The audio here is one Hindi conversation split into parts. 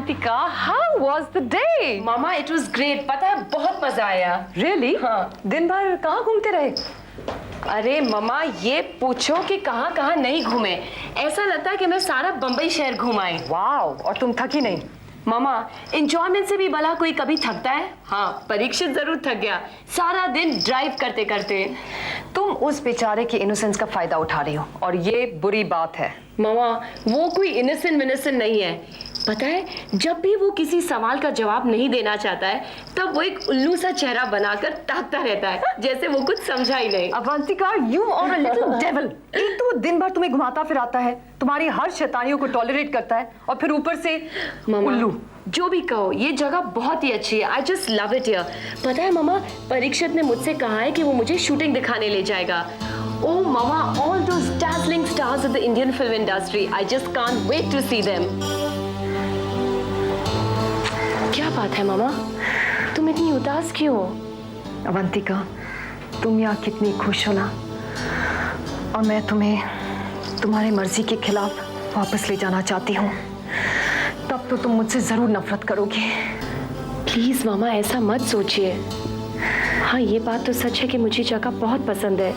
Avantika, how was the day? Mama it was great, पता है बहुत मजा आया। Really? हाँ। दिन भर कहाँ घूमते रहे? अरे मामा ये पूछो कि कहाँ कहाँ नहीं घूमे, ऐसा लगता है कि मैं सारा बम्बई शहर घुमाई। वाओ, और तुम थकी नहीं? मामा एंजॉयमेंट से भी भला कोई कभी थकता है? हाँ, परीक्षित जरूर थक गया सारा दिन ड्राइव करते करते। तुम उस बेचारे की इनोसेंस का फायदा उठा रही हो और ये बुरी बात है। मामा वो कोई इनोसेंट नहीं है, पता है जब भी वो किसी सवाल का जवाब नहीं देना चाहता है तब वो एक उल्लू सा चेहरा बनाकर ताकता रहता है जैसे वो कुछ समझा ही नहीं। Avantika, you are a little devil। एक तो दिन भर तुम्हें घुमाता फिराता है, तुम्हारी हर शैतानियों को टॉलरेट करता है और फिर ऊपर से उल्लू। जो भी कहो ये जगह बहुत ही अच्छी है, I just love it here. पता है मामा परीक्षित ने मुझसे कहा है कि वो मुझे शूटिंग दिखाने ले जाएगा। Oh mama, all those dazzling stars of the Indian film industry, I just can't wait to see them। क्या बात है मामा, तुम इतनी उदास क्यों हो? अवंतिका, तुम यहाँ कितनी खुश हो ना, और मैं तुम्हें तुम्हारी मर्जी के खिलाफ वापस ले जाना चाहती हूँ, तब तो तुम मुझसे जरूर नफरत करोगी। प्लीज मामा ऐसा मत सोचिए। हाँ ये बात तो सच है कि मुझे जगह बहुत पसंद है,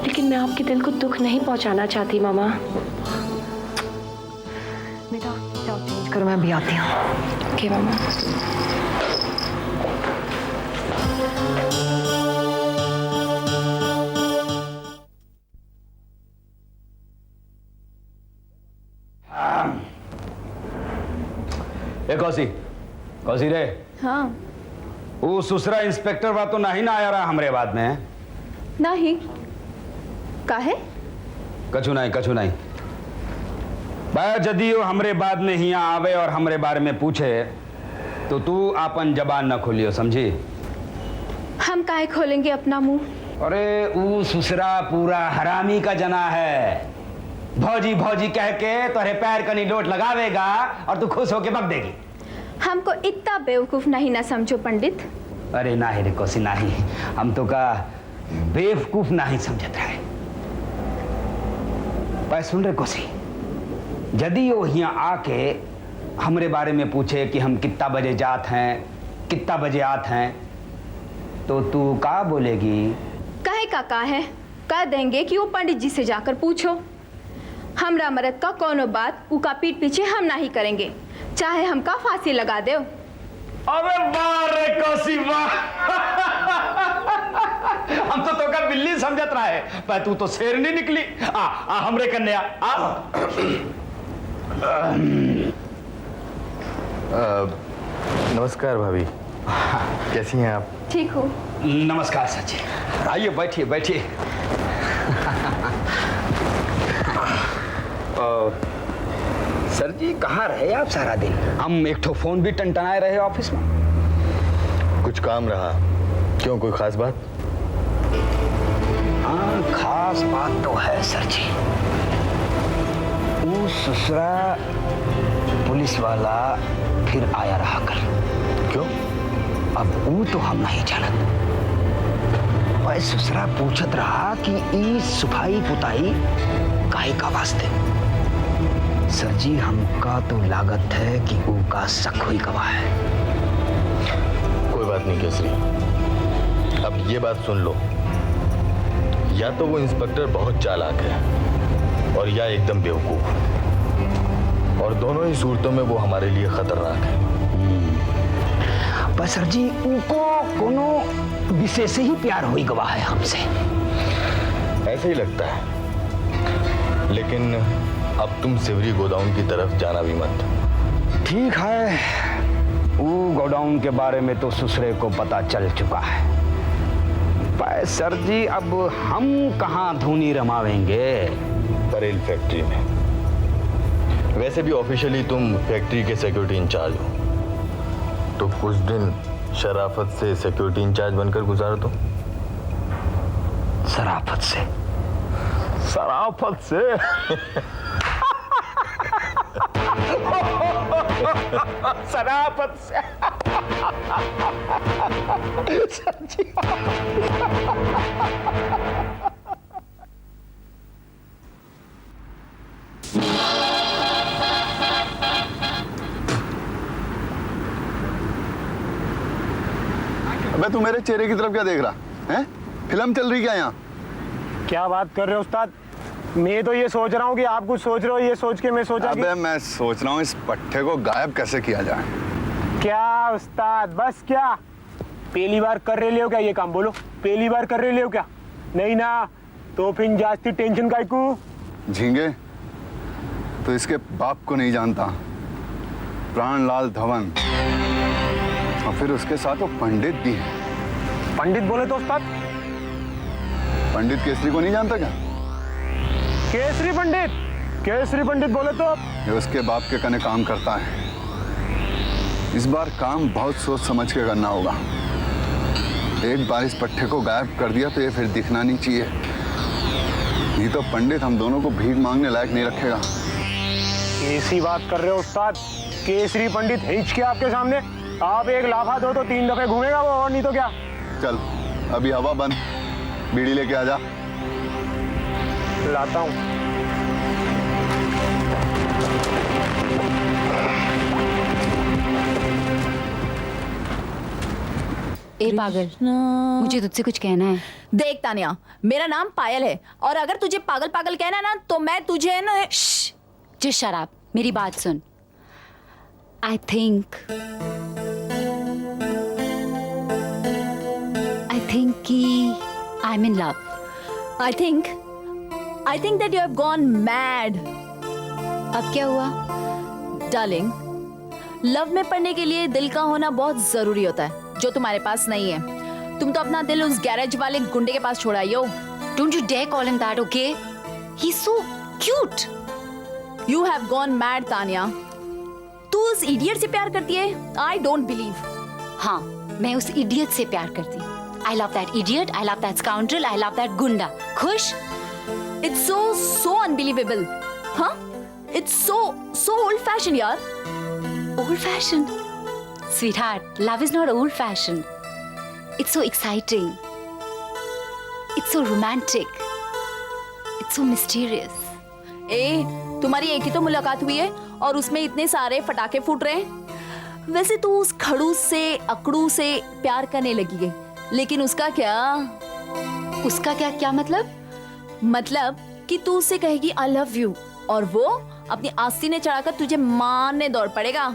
लेकिन मैं आपके दिल को दुख नहीं पहुंचाना चाहती मामा। बेटा जाओ चेंज करो, मैं भी आती हूँ। ओके मामा। ए कौसी, कौसी रे। हाँ। वो सुसरा इंस्पेक्टर वा तो नहीं ना आया रहा हमरे बाद में? नहीं। काहे? कछु नहीं। भाई यदि वो हमरे बाद में ही आवे और हमरे बारे में पूछे तो तू अपन जबान न खोलियो, समझी? हम काहे खोलेंगे अपना मुंह? अरे वो सुसरा पूरा हरामी का जना है। भौजी भौजी कह के तोरे पैर कनी लोट लगावेगा और तू खुश होके बक देगी। हमको इतना बेवकूफ नहीं ना समझो पंडित। अरे नाही रे कौसी नाही, हम तो का बेवकूफ नहीं समझत रहे। पर सुन रे कौसी, यदि वो यहाँ आके हमरे बारे में पूछे कि हम कितना बजे जात हैं, कितना बजे आत हैं, तो तू का बोलेगी? काहे का है, कह देंगे कि वो पंडित जी से जाकर पूछो। हमरा मरद का कोनो बात उका पीठ पीछे हम नहीं करेंगे, चाहे हमका फांसी लगा दे। अबे वाह रे कौसी वाह। हम तो का बिल्ली समझत रहा है, पर तू तो शेरनी निकली। आ हमरे कन्या आ। नमस्कार भाभी, कैसी हैं आप? ठीक हो? नमस्कार सची, आइए बैठिए बैठिए। सर जी कहाँ रहे आप सारा दिन? हम एक ठो फोन भी टनटनाए रहे ऑफिस में। कुछ काम रहा, क्यों कोई खास बात? हाँ खास बात तो है सर जी। वो ससुरा पुलिस वाला फिर आया रहा कल। क्यों? अब वो तो हम नहीं जानत। वह ससुरा पूछत रहा कि ई सफाई पुताई काहे का वास्ते। सर जी हमका तो लागत है कि उनका शक हुई गवाह है। कोई बात नहीं केसरी, अब ये बात सुन लो, या तो वो इंस्पेक्टर बहुत चालाक है और या एकदम बेवकूफ, और दोनों ही सूरतों में वो हमारे लिए खतरनाक है। पर सर जी उनको कोनो विशेष ही प्यार हुई गवाह है हमसे। ऐसे ही लगता है, लेकिन अब तुम सिवरी गोडाउन की तरफ जाना भी मत। ठीक है, वो गोडाउन के बारे में तो ससुरे को पता चल चुका है। पर सर जी अब हम कहाँ धूनी रमावेंगे? परेल फैक्ट्री में। वैसे भी ऑफिशियली तुम फैक्ट्री के सिक्योरिटी इंचार्ज हो, तो कुछ दिन शराफत से सिक्योरिटी इंचार्ज बनकर गुजारो तो। शराफत से? शराफत से। शराफत से। सच्ची। तू मेरे चेहरे की तरफ क्या देख रहा है? फिल्म चल रही क्या यहाँ? क्या बात कर रहे हो उस्ताद? मैं तो ये सोच रहा हूँ कि आप कुछ सोच रहे हो, ये सोच के मैं सोचा कि अबे मैं सोच रहा हूँ इस पट्टे को गायब कैसे किया जाए। क्या उस्ताद, बस क्या पहली बार कर रहे हो क्या ये काम? बोलो, पहली बार कर रहे हो क्या? नहीं ना, तो फिर जास्ती टेंशन काहे को? झींगे, तो इसके बाप को नहीं जानता, प्राणलाल धवन, और फिर उसके साथ वो पंडित भी है। पंडित बोले तो उस्ताद? पंडित केसरी को नहीं जानता क्या? केसरी पंडित? केसरी पंडित बोले तो? ये उसके बाप के कने काम करता है। इस बार काम बहुत सोच समझ के करना होगा। एक बार इस पट्टे को गायब कर दिया तो ये फिर दिखना नहीं चाहिए, नहीं तो पंडित हम दोनों को भीख मांगने लायक नहीं रखेगा। ऐसी बात कर रहे हो उस्ताद? केसरी पंडित हिच के आपके सामने? आप एक लाफा दो तो 3 दफे घूमेगा वो, और नहीं तो क्या। चल अभी हवा बंद, बीड़ी लेके आ जा। लाता हूँ। ए पागल, मुझे तुझसे कुछ कहना है। देख तानिया, मेरा नाम पायल है और अगर तुझे पागल पागल कहना है ना तो मैं तुझे ना जस्ट शट अप, मेरी बात सुन। आई थिंक कि I am in love. I think that you have gone mad. अब क्या हुआ? डार्लिंग, लव में पड़ने के लिए दिल का होना बहुत जरूरी होता है, जो तुम्हारे पास नहीं है। तुम तो अपना दिल उस गैरेज वाले गुंडे के पास छोड़ आई हो। Don't you dare call him that, okay? He's so cute. You have gone mad, Tania. तू उस इडियट से प्यार करती है? I don't believe। हाँ, मैं उस इडियट से प्यार करती हूँ। I love that idiot, I love that scoundrel, I love that गुंडा। खुश? It's so unbelievable। हाँ? It's so old fashioned यार। Old fashioned? Sweetheart, love is not old fashioned. It's so exciting. It's so romantic. It's so mysterious. ए, तुम्हारी एक ही तो मुलाकात हुई है और उसमें इतने सारे फटाके फूट रहे हैं। वैसे तू उस खड़ूस से अकड़ू से प्यार करने लगी है, लेकिन उसका क्या? उसका क्या क्या मतलब? मतलब कि तू उससे कहेगी आई लव यू और वो अपनी आस्तीन चढ़ाकर तुझे मारने दौड़ पड़ेगा।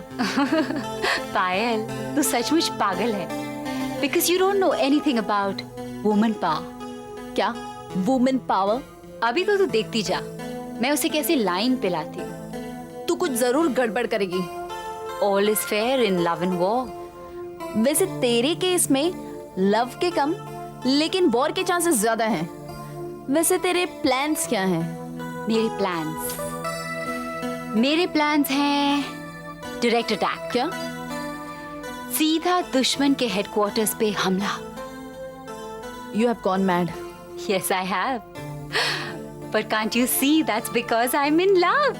पायल, तू सचमुच पागल है। Because you don't know anything about woman power. क्या? Women power? अभी तो तू देखती जा, मैं उसे कैसे लाइन पे लाती हूँ। तू कुछ जरूर गड़बड़ करेगी। All is fair in love and war. वैसे तेरे केस में लव के कम लेकिन वॉर के चांसेस ज्यादा हैं। वैसे तेरे प्लान्स क्या हैं? मेरे प्लान्स हैं डायरेक्ट अटैक। क्या? सीधा दुश्मन के हेडक्वार्टर्स पे हमला। You have gone mad. Yes, I have. But can't you see that's because I'm in love?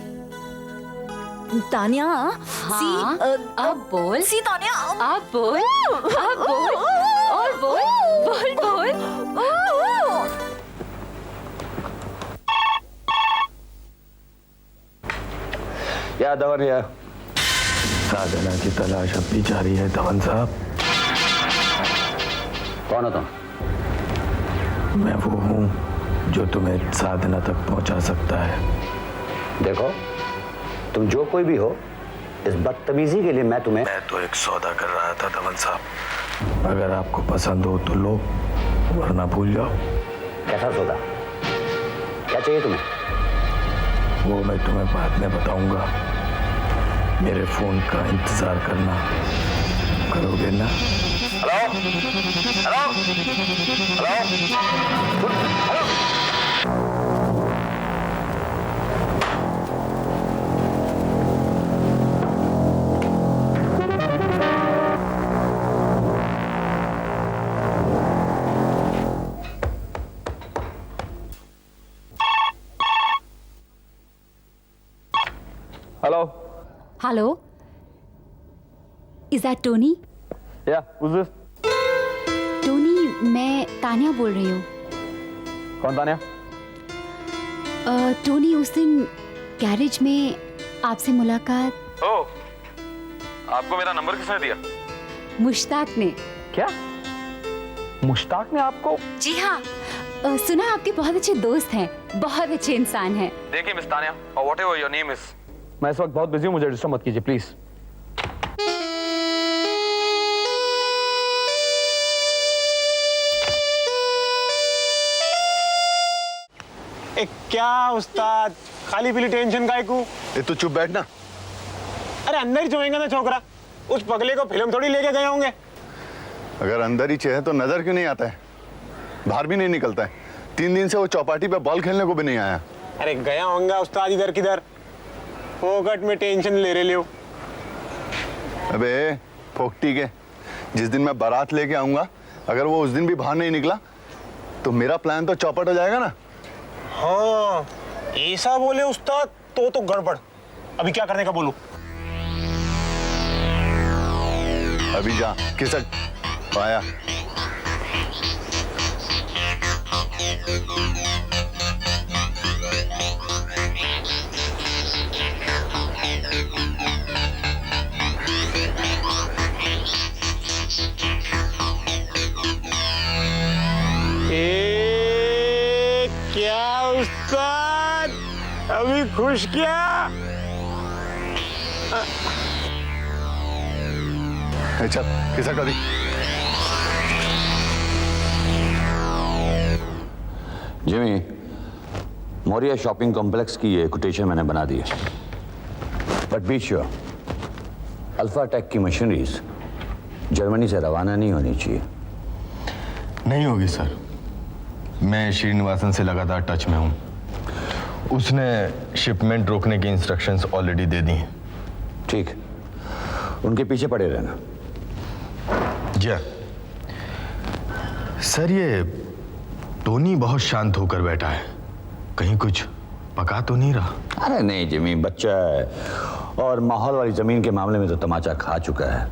Tania, हाँ, अब बोल। सी तानिया, अब बोल, अब बोल, और बोल, बोल। या धवन या साधना की तलाश अब भी जारी है धवन साहब। कौन हो तुम? मैं वो हूँ जो तुम्हें साधना तक पहुँचा सकता है। देखो, तुम जो कोई भी हो, इस बदतमीजी के लिए मैं तो एक सौदा कर रहा था धवन साहब, अगर आपको पसंद हो तो लो, वरना भूल जाओ। कैसा सौदा? क्या चाहिए तुम्हें? वो मैं तुम्हें बाद में बताऊंगा। मेरे फोन का इंतजार करना, करोगे ना? Hello hello hello hello. Hello? Is that Tony? या who's this? Tony, मैं तानिया बोल रही हूँ। कौन तानिया? टोनी, उस दिन गैरेज में आपसे मुलाकात। ओह, आपको मेरा नंबर किसने दिया? मुश्ताक ने। क्या? मुश्ताक ने आपको? जी हाँ, सुना आपके बहुत अच्छे दोस्त हैं, बहुत अच्छे इंसान हैं। देखिए मिस तानिया, और व्हाटएवर योर नेम इज, मैं इस वक्त बहुत बिजी हूँ, मुझे डिस्टर्ब मत कीजिए प्लीज। क्या उस्ताद, खाली पीली टेंशन काय को? ये तो चुप बैठना। अरे अंदर ही चोएंगे ना छोकरा, उस पगले को फिल्म थोड़ी लेके गए होंगे। अगर अंदर ही चाहे तो नजर क्यों नहीं आता है? बाहर भी नहीं निकलता है। 3 दिन से वो चौपाटी पे बॉल खेलने को भी नहीं आया। अरे गया होगा उस्ताद इधर किधर, फोकट में टेंशन ले रहे हो। अबे फोकटी के, जिस दिन मैं बारात लेके आऊंगा, अगर वो उस दिन भी बाहर नहीं निकला तो मेरा प्लान तो चौपट हो जाएगा ना। हाँ ऐसा बोले उस्ताद तो गड़बड़। अभी क्या करने का बोलूं? अभी जा किसक आया। क्या उस्ताद, अभी खुश क्या? चल किसक अभी। जिमी, मोरिया शॉपिंग कॉम्प्लेक्स की ये कोटेशन मैंने बना दी है, बट बी श्योर अल्फाटेक की मशीनरीज जर्मनी से रवाना नहीं होनी चाहिए। नहीं होगी सर, मैं श्रीनिवासन से लगातार टच में हूँ। उसने शिपमेंट रोकने की इंस्ट्रक्शंस ऑलरेडी दे दी हैं। ठीक, उनके पीछे पड़े रहना। जी सर, ये टोनी बहुत शांत होकर बैठा है, कहीं कुछ पका तो नहीं रहा? अरे नहीं जिमी, बच्चा है और माहौल वाली जमीन के मामले में तो तमाचा खा चुका है,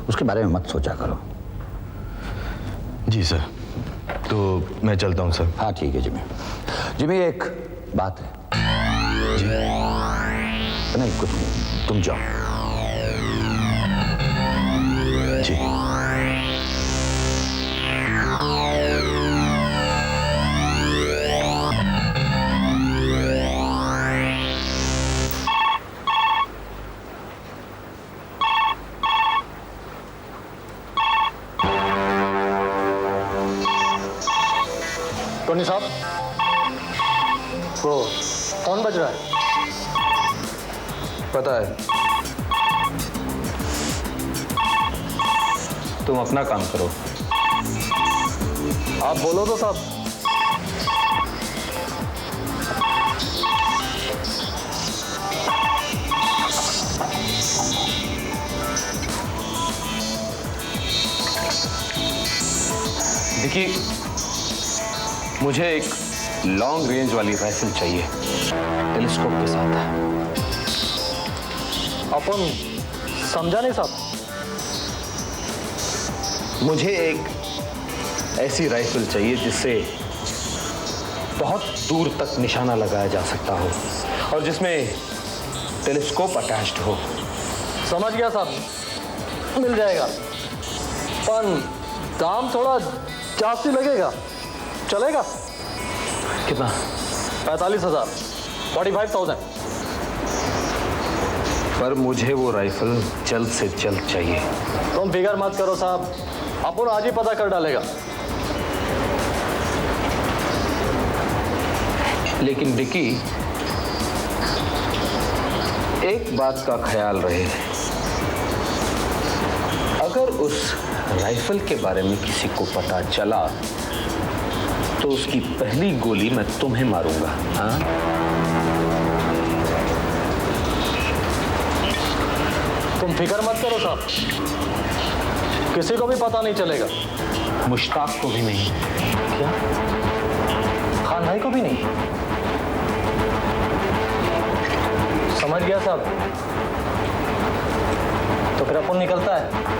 उसके बारे में मत सोचा करो। जी सर, तो मैं चलता हूँ सर। हाँ ठीक है जिमी। जिमी एक बात है। जी नहीं कुछ नहीं, तुम जाओ। जी टोनी साहब, वो कौन बज रहा है? पता है, तुम अपना काम करो। आप बोलो तो साहब। देखिए, मुझे एक लॉन्ग रेंज वाली राइफल चाहिए, टेलीस्कोप के साथ। अपन समझा नहीं साहब। मुझे एक ऐसी राइफल चाहिए जिससे बहुत दूर तक निशाना लगाया जा सकता हो और जिसमें टेलीस्कोप अटैच्ड हो। समझ गया साहब, मिल जाएगा, पर दाम थोड़ा जास्ती लगेगा। चलेगा? कितना? 45,000, 45,000। पर मुझे वो राइफल जल्द से जल्द चाहिए। तुम फिकर मत करो साहब, अपन आज ही पता कर डालेगा। लेकिन विकी, एक बात का ख्याल रहे, अगर उस राइफल के बारे में किसी को पता चला तो उसकी पहली गोली मैं तुम्हें मारूंगा। हाँ? तुम फिकर मत करो साहब, किसी को भी पता नहीं चलेगा। मुश्ताक को भी नहीं? क्या? खान भाई को भी नहीं? समझ गया साहब, तो फिर अपन निकलता है।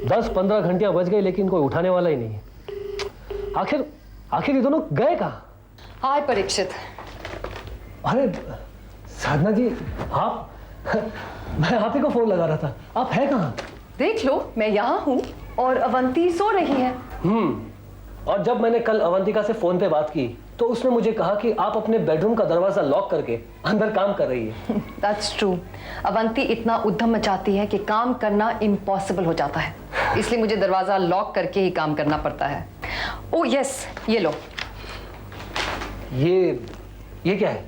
10-15 घंटियां बज गई लेकिन कोई उठाने वाला ही नहीं है। आखिर ये दोनों गए कहाँ? हाय परीक्षित। अरे साधना जी, आप मैं आप ही को फोन लगा रहा था, आप है कहाँ? देख लो, मैं यहाँ हूँ और अवंती सो रही है। और जब मैंने कल अवंतिका से फोन पे बात की तो उसने मुझे कहा कि आप अपने बेडरूम का दरवाजा लॉक करके अंदर काम कर रही है। That's true. अवंती इतना उद्यम मचाती है कि काम करना इम्पॉसिबल हो जाता है, इसलिए मुझे दरवाजा लॉक करके ही काम करना पड़ता है। ओह यस, ये लो। ये क्या है?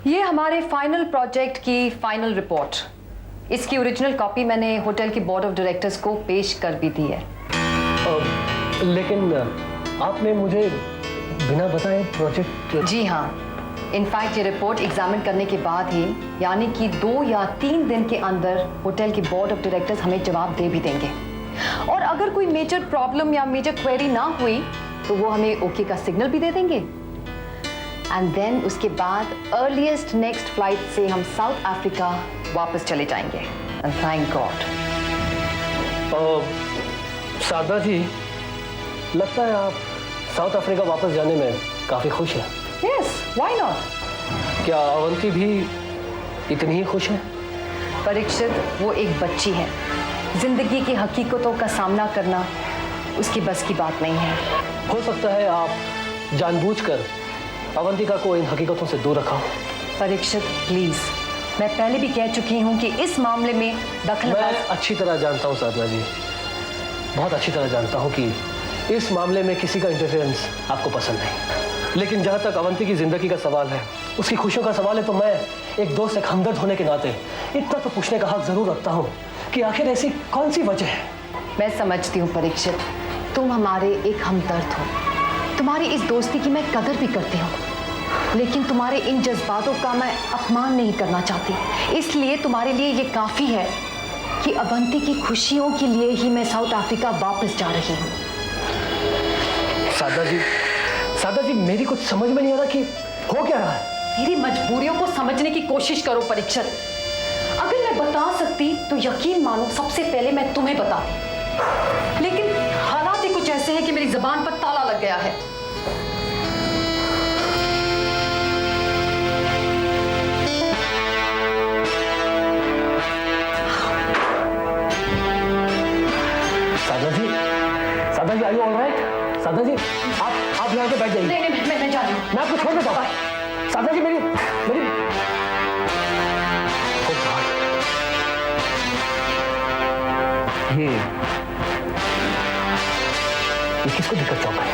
ये हमारे फाइनल प्रोजेक्ट की फाइनल रिपोर्ट। इसकी ओरिजिनल कॉपी मैंने होटल की बोर्ड ऑफ डायरेक्टर्स को पेश कर भी दी है। लेकिन आपने मुझे बिना बताए प्रोजेक्ट? जी हाँ, इनफैक्ट ये रिपोर्ट एग्जामिन करने के बाद ही, यानी कि 2 या 3 दिन के अंदर होटल की बोर्ड ऑफ डायरेक्टर्स हमें जवाब दे भी देंगे। और अगर कोई मेजर प्रॉब्लम या मेजर क्वेरी ना हुई तो वो हमें ओके का सिग्नल भी दे देंगे। एंड देन उसके बाद अर्लीस्ट नेक्स्ट फ्लाइट से हम साउथ अफ्रीका वापस चले जाएंगे। And thank God. Sadhana ji, लगता है आप साउथ अफ्रीका वापस जाने में काफी खुश हैं। Yes, why not? क्या अवंती भी इतनी ही खुश है? परीक्षित, वो एक बच्ची है। जिंदगी की हकीकतों का सामना करना उसकी बस की बात नहीं है। हो सकता है आप जानबूझकर अवंतिका को इन हकीकतों से दूर रखा हो। परीक्षित प्लीज, मैं पहले भी कह चुकी हूँ कि इस मामले में दखल। मैं अच्छी तरह जानता हूँ साधना जी, बहुत अच्छी तरह जानता हूँ कि इस मामले में किसी का इंटरफेरेंस आपको पसंद नहीं। लेकिन जहाँ तक अवंती की जिंदगी का सवाल है, उसकी खुशियों का सवाल है, तो मैं एक दोस्त, एक हमदर्द होने के नाते इतना तो पूछने का हक जरूर रखता हूँ कि आखिर ऐसी कौन सी वजह है? मैं समझती हूँ परीक्षित, तुम हमारे एक हमदर्द हो। तुम्हारी इस दोस्ती की मैं कदर भी करती हूँ, लेकिन तुम्हारे इन जज्बातों का मैं अपमान नहीं करना चाहती। इसलिए तुम्हारे लिए ये काफी है कि अवंती की खुशियों के लिए ही मैं साउथ अफ्रीका वापस जा रही हूँ। साधना जी, मेरी कुछ समझ में नहीं आ रहा कि हो क्या रहा है। मेरी मजबूरियों को समझने की कोशिश करो परीक्षित। अगर मैं बता सकती तो यकीन मानो सबसे पहले मैं तुम्हें बताती, लेकिन हालात ही कुछ ऐसे हैं कि मेरी जुबान पर ताला लग गया है। साधना जी, आर यू ऑलराइट? साधना जी, आप यहाँ के बैठ जाइए। नहीं, मैं जा रही हूँ। मैं आपको छोड़ देता हूँ। साधना जी, मेरी ये किसको दिक्कत चौंका है?